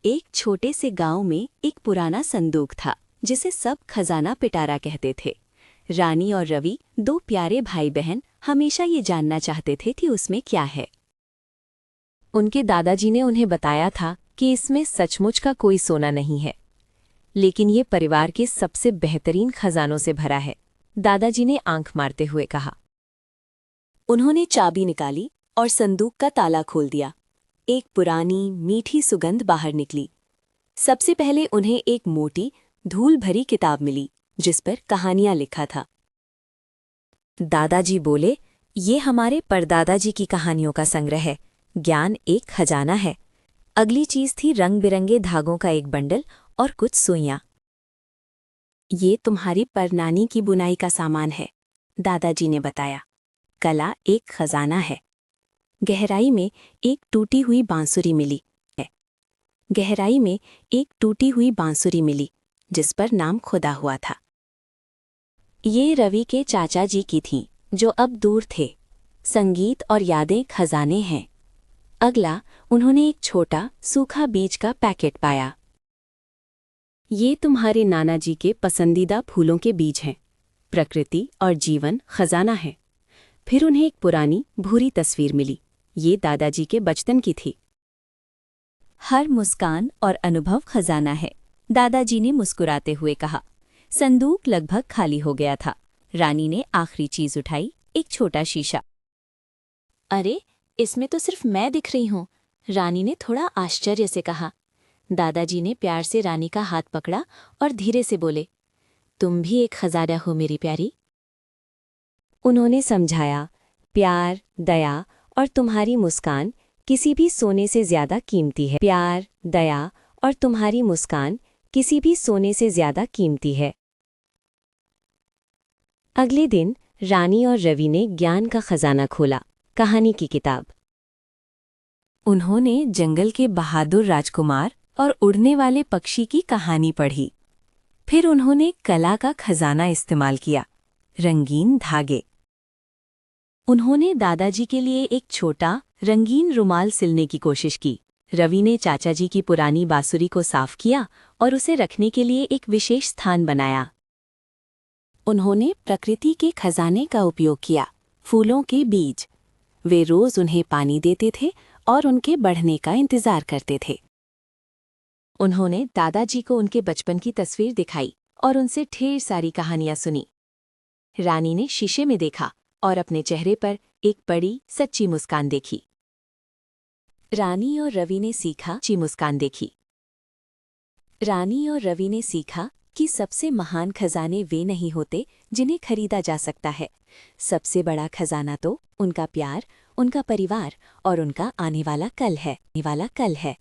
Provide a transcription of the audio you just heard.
एक छोटे से गांव में एक पुराना संदूक था जिसे सब खजाना पिटारा कहते थे। रानी और रवि, दो प्यारे भाई बहन, हमेशा ये जानना चाहते थे कि उसमें क्या है। उनके दादाजी ने उन्हें बताया था कि इसमें सचमुच का कोई सोना नहीं है, लेकिन ये परिवार के सबसे बेहतरीन खजानों से भरा है। दादाजी ने आंख मारते हुए कहा। उन्होंने चाबी निकाली और संदूक का ताला खोल दिया। एक पुरानी मीठी सुगंध बाहर निकली। सबसे पहले उन्हें एक मोटी धूल भरी किताब मिली जिस पर कहानियां लिखा था। दादाजी बोले, ये हमारे परदादाजी की कहानियों का संग्रह है। ज्ञान एक खजाना है। अगली चीज थी रंग बिरंगे धागों का एक बंडल और कुछ सुइयां। ये तुम्हारी परनानी की बुनाई का सामान है, दादाजी ने बताया। कला एक खजाना है। गहराई में एक टूटी हुई बांसुरी मिली है। गहराई में एक टूटी हुई बांसुरी मिली जिस पर नाम खुदा हुआ था। ये रवि के चाचा जी की थी जो अब दूर थे। संगीत और यादें खजाने हैं। अगला उन्होंने एक छोटा सूखा बीज का पैकेट पाया। ये तुम्हारे नाना जी के पसंदीदा फूलों के बीज हैं। प्रकृति और जीवन खजाना है। फिर उन्हें एक पुरानी भूरी तस्वीर मिली। ये दादाजी के बचपन की थी। हर मुस्कान और अनुभव खजाना है, दादाजी ने मुस्कुराते हुए कहा। संदूक लगभग खाली हो गया था। रानी ने आखिरी चीज उठाई, एक छोटा शीशा। अरे, इसमें तो सिर्फ मैं दिख रही हूँ, रानी ने थोड़ा आश्चर्य से कहा। दादाजी ने प्यार से रानी का हाथ पकड़ा और धीरे से बोले, तुम भी एक खजाना हो मेरी प्यारी। उन्होंने समझाया, प्यार, दया और तुम्हारी मुस्कान किसी भी सोने से ज्यादा कीमती है। प्यार, दया और तुम्हारी मुस्कान किसी भी सोने से ज्यादा कीमती है। अगले दिन रानी और रवि ने ज्ञान का खजाना खोला, कहानी की किताब। उन्होंने जंगल के बहादुर राजकुमार और उड़ने वाले पक्षी की कहानी पढ़ी। फिर उन्होंने कला का खजाना इस्तेमाल किया, रंगीन धागे। उन्होंने दादाजी के लिए एक छोटा रंगीन रुमाल सिलने की कोशिश की। रवि ने चाचा जी की पुरानी बांसुरी को साफ किया और उसे रखने के लिए एक विशेष स्थान बनाया। उन्होंने प्रकृति के खजाने का उपयोग किया, फूलों के बीज। वे रोज उन्हें पानी देते थे और उनके बढ़ने का इंतजार करते थे। उन्होंने दादाजी को उनके बचपन की तस्वीर दिखाई और उनसे ढेर सारी कहानियां सुनी। रानी ने शीशे में देखा और अपने चेहरे पर एक बड़ी सच्ची मुस्कान देखी। रानी और रवि ने सीखा कि सबसे महान खजाने वे नहीं होते जिन्हें खरीदा जा सकता है। सबसे बड़ा खजाना तो उनका प्यार, उनका परिवार और उनका आने वाला कल है।